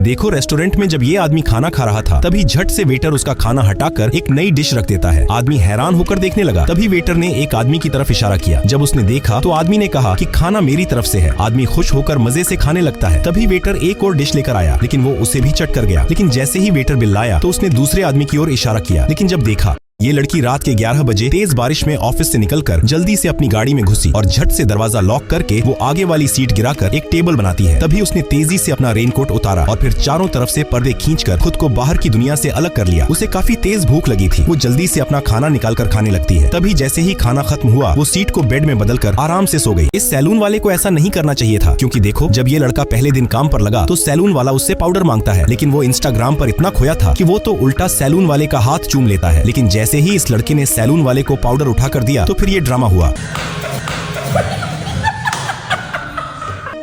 देखो रेस्टोरेंट में जब ये आदमी खाना खा रहा था तभी झट से वेटर उसका खाना हटाकर एक नई डिश रख देता है। आदमी हैरान होकर देखने लगा। तभी वेटर ने एक आदमी की तरफ इशारा किया। जब उसने देखा तो आदमी ने कहा कि खाना मेरी तरफ से है। आदमी खुश होकर मजे से खाने लगता है। तभी वेटर एक और डिश लेकर आया, लेकिन वो उसे भी चट कर गया। लेकिन जैसे ही वेटर बिल लाया तो उसने दूसरे आदमी की ओर इशारा किया। लेकिन जब देखा ये लड़की रात के 11 बजे तेज बारिश में ऑफिस से निकलकर जल्दी से अपनी गाड़ी में घुसी और झट से दरवाजा लॉक करके वो आगे वाली सीट गिराकर एक टेबल बनाती है। तभी उसने तेजी से अपना रेनकोट उतारा और फिर चारों तरफ से पर्दे खींचकर खुद को बाहर की दुनिया से अलग कर लिया। उसे काफी तेज भूख लगी थी। वो जल्दी से अपना खाना निकाल कर खाने लगती है। तभी जैसे ही खाना खत्म हुआ वो सीट को बेड में बदलकर आराम से सो गई। इस सैलून वाले को ऐसा नहीं करना चाहिए था, क्योंकि देखो जब ये लड़का पहले दिन काम पर लगा तो सैलून वाला उससे पाउडर मांगता है, लेकिन वो इंस्टाग्राम पर इतना खोया था कि वो तो उल्टा सैलून वाले का हाथ चूम लेता है। लेकिन जैसे ही इस लड़के ने सैलून वाले को पाउडर उठा कर दिया तो फिर ये ड्रामा हुआ।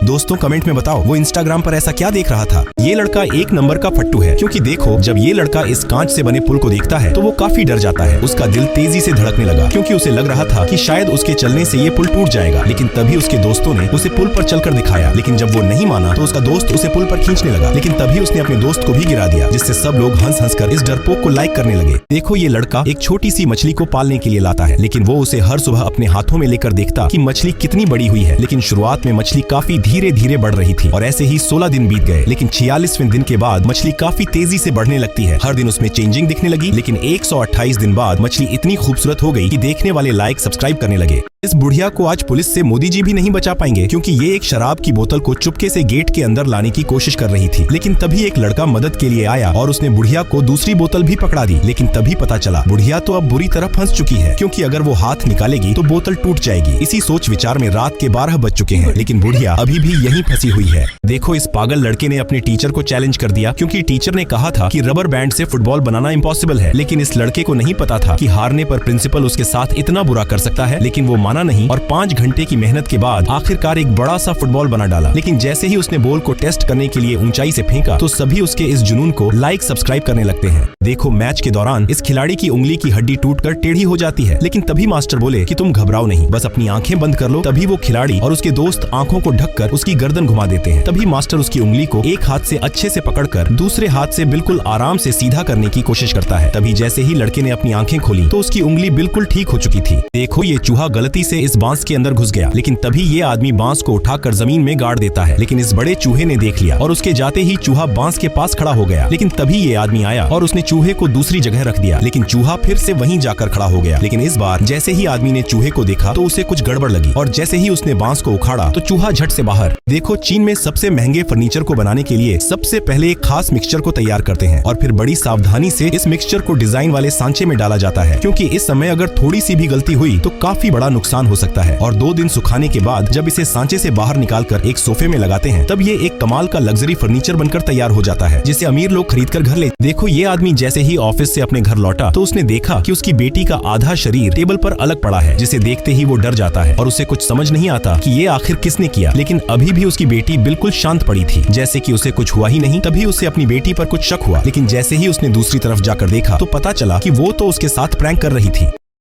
दोस्तों कमेंट में बताओ वो इंस्टाग्राम पर ऐसा क्या देख रहा था। ये लड़का एक नंबर का फट्टू है, क्योंकि देखो जब ये लड़का इस कांच से बने पुल को देखता है तो वो काफी डर जाता है। उसका दिल तेजी से धड़कने लगा, क्योंकि उसे लग रहा था कि शायद उसके चलने से ये पुल टूट जाएगा। लेकिन तभी उसके दोस्तों ने उसे पुल पर चलकर दिखाया। लेकिन जब वो नहीं माना तो उसका दोस्त उसे पुल पर खींचने लगा। लेकिन तभी उसने अपने दोस्त को भी गिरा दिया, जिससे सब लोग हंस हंस कर इस डरपोक को लाइक करने लगे। देखो ये लड़का एक छोटी सी मछली को पालने के लिए लाता है, लेकिन वो उसे हर सुबह अपने हाथों में लेकर देखता कि मछली कितनी बड़ी हुई है। लेकिन शुरुआत में मछली काफी धीरे धीरे बढ़ रही थी और ऐसे ही 16 दिन बीत गए। लेकिन 46वें दिन के बाद मछली काफी तेजी से बढ़ने लगती है। हर दिन उसमें चेंजिंग दिखने लगी। लेकिन 128 दिन बाद मछली इतनी खूबसूरत हो गई कि देखने वाले लाइक सब्सक्राइब करने लगे। इस बुढ़िया को आज पुलिस से मोदी जी भी नहीं बचा पाएंगे, क्योंकि ये एक शराब की बोतल को चुपके से गेट के अंदर लाने की कोशिश कर रही थी। लेकिन तभी एक लड़का मदद के लिए आया और उसने बुढ़िया को दूसरी बोतल भी पकड़ा दी। लेकिन तभी पता चला बुढ़िया तो अब बुरी तरह फंस चुकी है, क्योंकि अगर वो हाथ निकालेगी तो बोतल टूट जाएगी। इसी सोच विचार में रात के 12 बज चुके हैं, लेकिन बुढ़िया अभी भी यहीं फंसी हुई है। देखो इस पागल लड़के ने अपने टीचर को चैलेंज कर दिया, क्योंकि टीचर ने कहा था कि रबर बैंड से फुटबॉल बनाना इम्पॉसिबल है। लेकिन इस लड़के को नहीं पता था कि हारने पर प्रिंसिपल उसके साथ इतना बुरा कर सकता है। लेकिन वो माना नहीं और 5 घंटे की मेहनत के बाद आखिरकार एक बड़ा सा फुटबॉल बना डाला। लेकिन जैसे ही उसने बॉल को टेस्ट करने के लिए ऊंचाई से फेंका तो सभी उसके इस जुनून को लाइक सब्सक्राइब करने लगते हैं। देखो मैच के दौरान इस खिलाड़ी की उंगली की हड्डी टूटकर टेढ़ी हो जाती है। लेकिन तभी मास्टर बोले कि तुम घबराओ नहीं, बस अपनी आंखें बंद कर लो। तभी वो खिलाड़ी और उसके दोस्त आंखों को ढककर उसकी गर्दन घुमा देते हैं। तभी मास्टर उसकी उंगली को एक हाथ से अच्छे से पकड़कर दूसरे हाथ से बिल्कुल आराम से सीधा करने की कोशिश करता है। तभी जैसे ही लड़के ने अपनी आंखें खोली तो उसकी उंगली बिल्कुल ठीक हो चुकी थी। देखो ये चूहा गलती से इस बांस के अंदर घुस गया। लेकिन तभी ये आदमी बांस को उठाकर जमीन में गाड़ देता है। लेकिन इस बड़े चूहे ने देख लिया और उसके जाते ही चूहा बांस के पास खड़ा हो गया। लेकिन तभी ये आदमी आया और उसने चूहे को दूसरी जगह रख दिया। लेकिन चूहा फिर से वहीं जाकर खड़ा हो गया। लेकिन इस बार जैसे ही आदमी ने चूहे को देखा तो उसे कुछ गड़बड़ लगी और जैसे ही उसने बांस को उखाड़ा तो चूहा झट से बाहर। देखो चीन में सबसे महंगे फर्नीचर को बनाने के लिए सबसे पहले एक खास मिक्सचर को तैयार करते हैं और फिर बड़ी सावधानी से इस मिक्सचर को डिजाइन वाले सांचे में डाला जाता है, क्योंकि इस समय अगर थोड़ी सी भी गलती हुई तो काफी बड़ा नुकसान हो सकता है। और 2 दिन सुखाने के बाद जब इसे सांचे से बाहर निकालकर एक सोफे में लगाते हैं तब ये एक कमाल का लग्जरी फर्नीचर बनकर तैयार हो जाता है, जिसे अमीर लोग खरीद कर घर ले। देखो ये आदमी जैसे ही ऑफिस से अपने घर लौटा तो उसने देखा कि उसकी बेटी का आधा शरीर टेबल पर अलग पड़ा है, जिसे देखते ही वो डर जाता है और उसे कुछ समझ नहीं आता कि ये आखिर किसने किया। लेकिन अभी भी उसकी बेटी बिल्कुल शांत पड़ी थी, जैसे कि उसे कुछ हुआ ही नहीं। तभी उसे अपनी बेटी पर कुछ शक हुआ। लेकिन जैसे ही उसने दूसरी तरफ जाकर देखा तो पता चला कि वो तो उसके साथ प्रैंक कर रही थी।